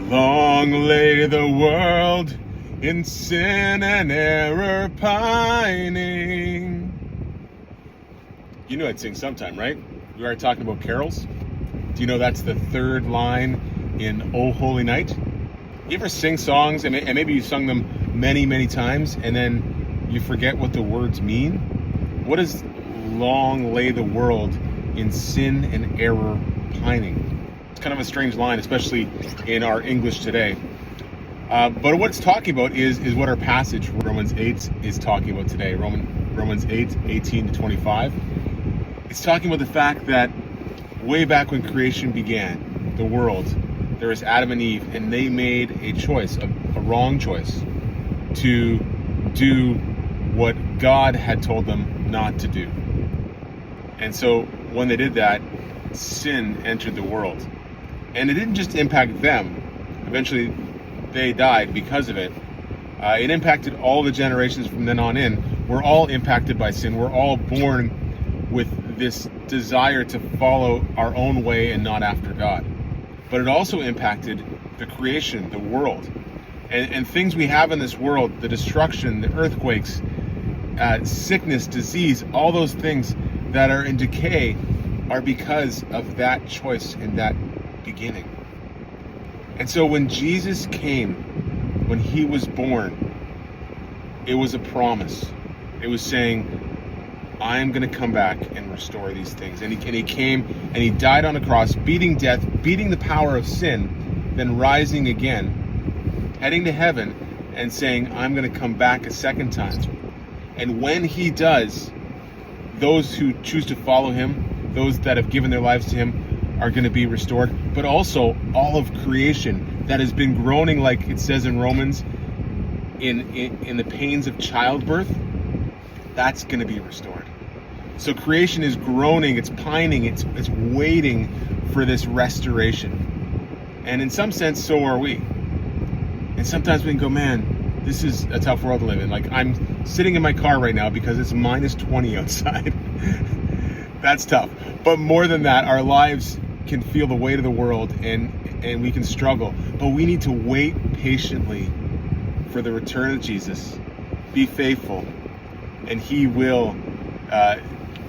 Long lay the world in sin and error pining. You knew I'd sing sometime, right? We are talking about carols. Do you know that's the third line in O Holy Night? You ever sing songs and maybe you sung them many, many times and then you forget what the words mean? What does long lay the world in sin and error pining? It's kind of a strange line, especially in our English today. But what it's talking about is what our passage, Romans 8, is talking about today. Romans 8, 18 to 25. It's talking about the fact that way back when creation began, the world, there was Adam and Eve, and they made a choice, a wrong choice, to do what God had told them not to do. And so when they did that, sin entered the world. And it didn't just impact them. Eventually, they died because of it. It impacted all the generations from then on in. We're all impacted by sin. We're all born with this desire to follow our own way and not after God. But it also impacted the creation, the world. And things we have in this world, the destruction, the earthquakes, sickness, disease, all those things that are in decay are because of that choice in that beginning. And so when Jesus came, when he was born, it was a promise. It was saying, I am going to come back and restore these things. And he came and he died on a cross, beating death, beating the power of sin, then rising again, heading to heaven and saying, I'm going to come back a second time. And when he does, those who choose to follow him, those that have given their lives to him, are going to be restored. But also all of creation that has been groaning, like it says in Romans, in the pains of childbirth, that's going to be restored. So creation is groaning, it's pining, it's waiting for this restoration. And in some sense, so are we. And sometimes we can go, man, this is a tough world to live in. Like, I'm sitting in my car right now because it's minus 20 outside. That's tough. But more than that, our lives can feel the weight of the world and we can struggle. But we need to wait patiently for the return of Jesus. Be faithful. And he will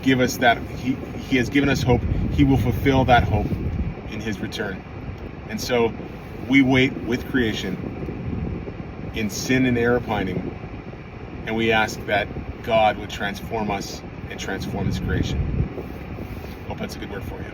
give us that. He has given us hope. He will fulfill that hope in his return. And so we wait with creation in sin and error pining. And we ask that God would transform us and transform his creation. Hope that's a good word for you.